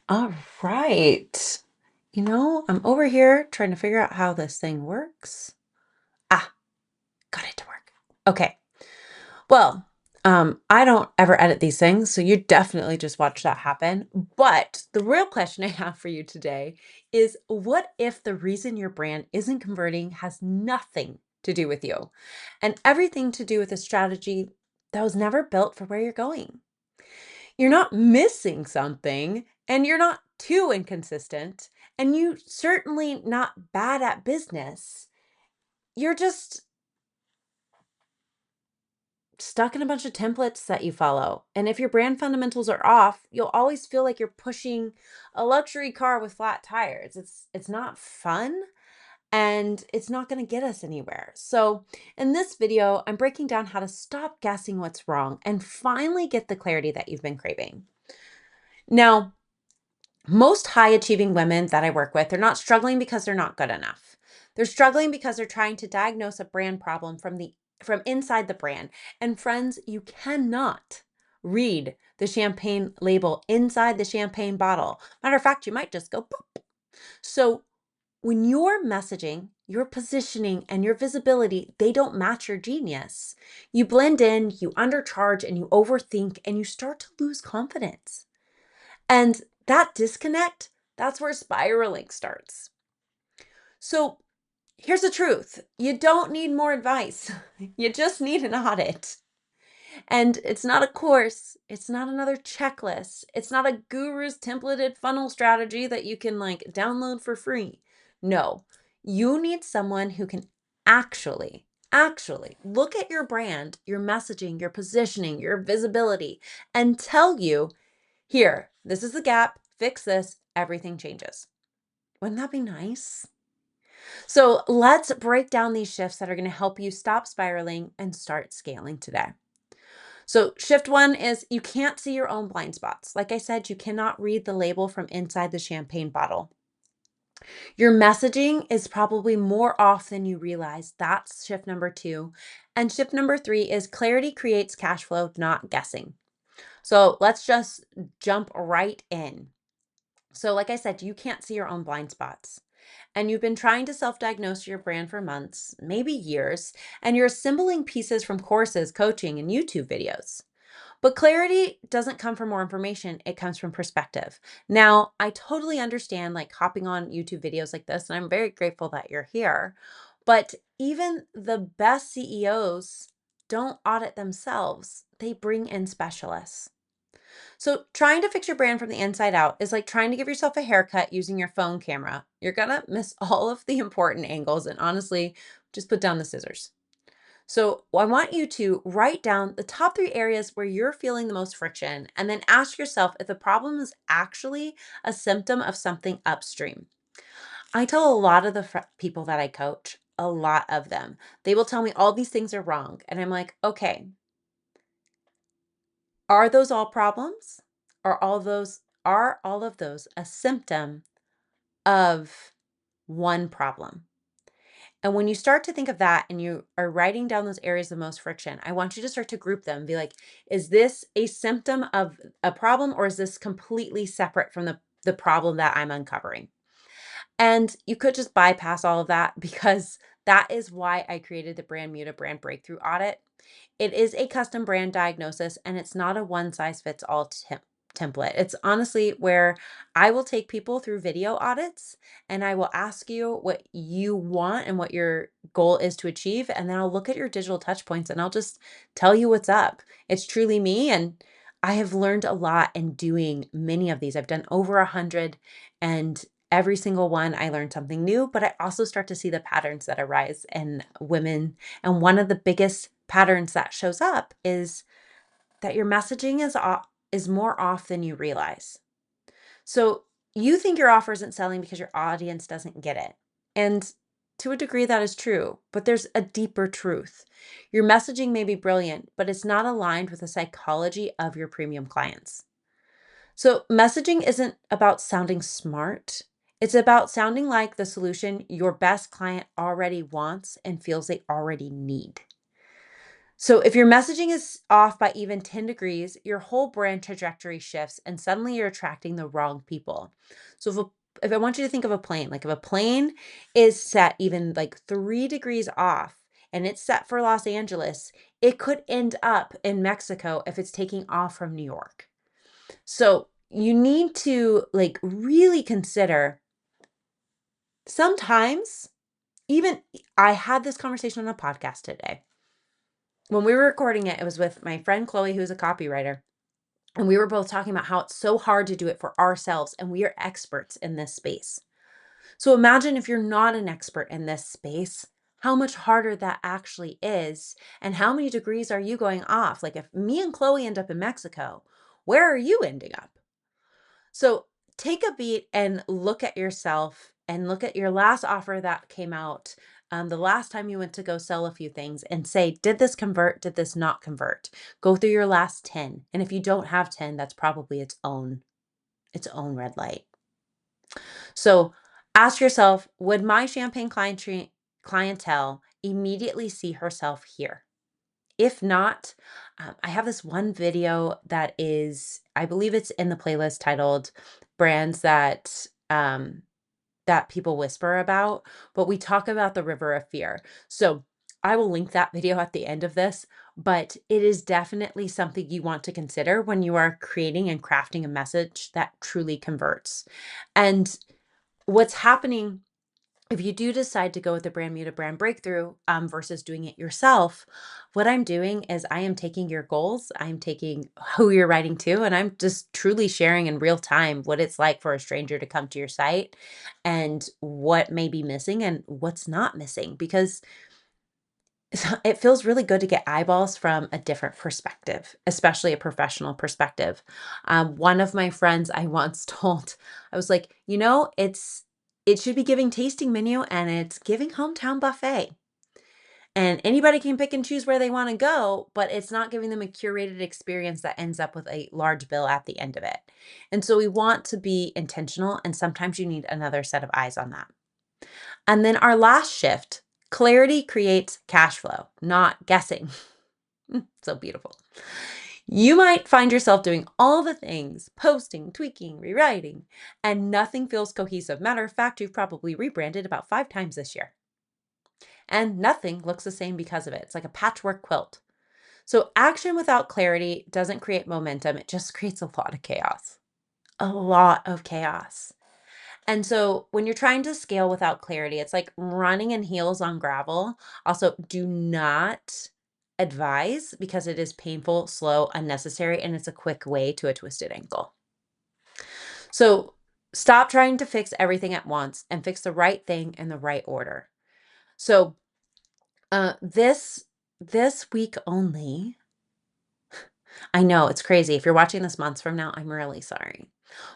All right. I'm over here trying to figure out how this thing works. Ah, got it to work. Okay. Well, I don't ever edit these things, so you definitely just watch that happen. But the real question I have for you today is what if the reason your brand isn't converting has nothing to do with you and everything to do with a strategy that was never built for where you're going? You're not missing something, and you're not too inconsistent, and you certainly not bad at business. You're just stuck in a bunch of templates that you follow. And if your brand fundamentals are off, you'll always feel like you're pushing a luxury car with flat tires. It's not fun and it's not going to get us anywhere. So, in this video, I'm breaking down how to stop guessing what's wrong and finally get the clarity that you've been craving. Now, most high achieving women that I work with, they're not struggling because they're not good enough. They're struggling because they're trying to diagnose a brand problem from inside the brand. And friends, you cannot read the champagne label inside the champagne bottle. Matter of fact, you might just go boop. So when your messaging, your positioning, and your visibility, they don't match your genius, you blend in, you undercharge, and you overthink, and you start to lose confidence. And that disconnect, that's where spiraling starts. So here's the truth. You don't need more advice. You just need an audit. And it's not a course. It's not another checklist. It's not a guru's templated funnel strategy that you can download for free. No, you need someone who can actually look at your brand, your messaging, your positioning, your visibility, and tell you, here, this is the gap, fix this, everything changes. Wouldn't that be nice? So let's break down these shifts that are going to help you stop spiraling and start scaling today. So shift one is you can't see your own blind spots. Like I said, you cannot read the label from inside the champagne bottle. Your messaging is probably more off than you realize. That's shift number two. And shift number three is clarity creates cash flow, not guessing. So let's just jump right in. So, like I said, you can't see your own blind spots. And you've been trying to self diagnose your brand for months, maybe years, and you're assembling pieces from courses, coaching, and YouTube videos. But clarity doesn't come from more information, it comes from perspective. Now, I totally understand hopping on YouTube videos like this, and I'm very grateful that you're here. But even the best CEOs don't audit themselves, they bring in specialists. So, trying to fix your brand from the inside out is like trying to give yourself a haircut using your phone camera. You're gonna miss all of the important angles, and honestly, just put down the scissors. So, I want you to write down the top three areas where you're feeling the most friction, and then ask yourself if the problem is actually a symptom of something upstream. I tell a lot of the people that I coach, a lot of them, they will tell me all these things are wrong. And I'm like, okay, are those all problems? Are all of those a symptom of one problem? And when you start to think of that and you are writing down those areas of most friction, I want you to start to group them. Be like, is this a symptom of a problem or is this completely separate from the problem that I'm uncovering? And you could just bypass all of that because that is why I created the Brandmuda brand breakthrough audit. It is a custom brand diagnosis and it's not a one size fits all template. It's honestly where I will take people through video audits and I will ask you what you want and what your goal is to achieve. And then I'll look at your digital touch points and I'll just tell you what's up. It's truly me. And I have learned a lot in doing many of these. I've done over 100, and every single one I learned something new, but I also start to see the patterns that arise in women. And one of the biggest patterns that shows up is that your messaging is more off than you realize. So you think your offer isn't selling because your audience doesn't get it. And to a degree, that is true, but there's a deeper truth. Your messaging may be brilliant, but it's not aligned with the psychology of your premium clients. So, messaging isn't about sounding smart. It's about sounding like the solution your best client already wants and feels they already need. So if your messaging is off by even 10 degrees, your whole brand trajectory shifts and suddenly you're attracting the wrong people. So if I want you to think of a plane, like if a plane is set even like 3 degrees off and it's set for Los Angeles, it could end up in Mexico if it's taking off from New York. So you need to like really consider sometimes even I had this conversation on a podcast today. When we were recording it, it was with my friend Chloe, who's a copywriter. And we were both talking about how it's so hard to do it for ourselves, and we are experts in this space. So imagine if you're not an expert in this space, how much harder that actually is, and how many degrees are you going off? Like if me and Chloe end up in Mexico, where are you ending up? So take a beat and look at yourself and look at your last offer that came out. The last time you went to go sell a few things and say, did this convert? Did this not convert? Go through your last 10. And if you don't have 10, that's probably its own red light. So ask yourself, would my champagne clientele immediately see herself here? If not, I have this one video that is, I believe it's in the playlist titled Brands that people whisper about, but we talk about the river of fear. So I will link that video at the end of this, but it is definitely something you want to consider when you are creating and crafting a message that truly converts. And what's happening if you do decide to go with the Brandmuda brand breakthrough versus doing it yourself, what I'm doing is I am taking your goals, I'm taking who you're writing to, and I'm just truly sharing in real time what it's like for a stranger to come to your site and what may be missing and what's not missing, because it feels really good to get eyeballs from a different perspective, especially a professional perspective. One of my friends I once told, I was like, it should be giving tasting menu and it's giving hometown buffet. And anybody can pick and choose where they want to go, but it's not giving them a curated experience that ends up with a large bill at the end of it. And so we want to be intentional, and sometimes you need another set of eyes on that. And then our last shift, clarity creates cash flow, not guessing. So beautiful. You might find yourself doing all the things, posting, tweaking, rewriting, and nothing feels cohesive. Matter of fact, you've probably rebranded about 5 times this year. And nothing looks the same because of it. It's like a patchwork quilt. So action without clarity doesn't create momentum. It just creates a lot of chaos. A lot of chaos. And so when you're trying to scale without clarity, it's like running in heels on gravel. Also, do not advise because it is painful, slow, unnecessary, and it's a quick way to a twisted ankle. So stop trying to fix everything at once and fix the right thing in the right order. So this week only, I know it's crazy. If you're watching this months from now, I'm really sorry.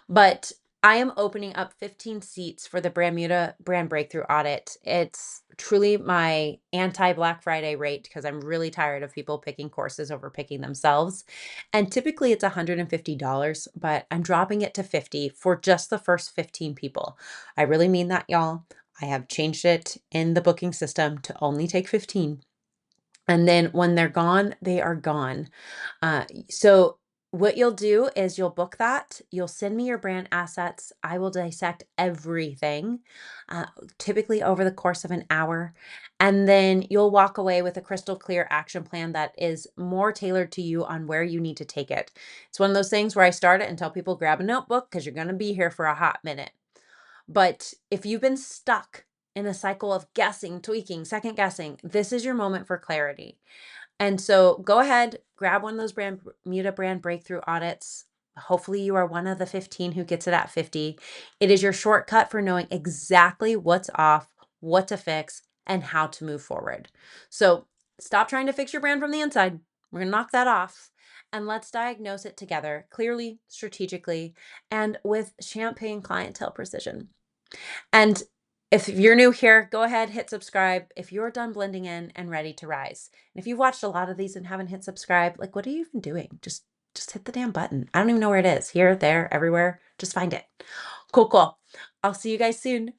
But I am opening up 15 seats for the Brandmuda brand breakthrough audit. It's truly my anti-Black Friday rate because I'm really tired of people picking courses over picking themselves. And typically it's $150, but I'm dropping it to 50 for just the first 15 people. I really mean that, y'all. I have changed it in the booking system to only take 15. And then when they're gone, they are gone. So what you'll do is you'll book that. You'll send me your brand assets. I will dissect everything, typically over the course of an hour. And then you'll walk away with a crystal clear action plan that is more tailored to you on where you need to take it. It's one of those things where I start it and tell people grab a notebook because you're going to be here for a hot minute. But if you've been stuck in a cycle of guessing, tweaking, second guessing, this is your moment for clarity. And so go ahead, grab one of those Brandmuda brand breakthrough audits. Hopefully you are one of the 15 who gets it at 50. It is your shortcut for knowing exactly what's off, what to fix, and how to move forward. So stop trying to fix your brand from the inside. We're going to knock that off. And let's diagnose it together clearly, strategically, and with champagne clientele precision. And if you're new here, go ahead, hit subscribe if you're done blending in and ready to rise. And if you've watched a lot of these and haven't hit subscribe, like, what are you even doing? Just hit the damn button. I don't even know where it is. Here, there, everywhere. Just find it. Cool, cool. I'll see you guys soon.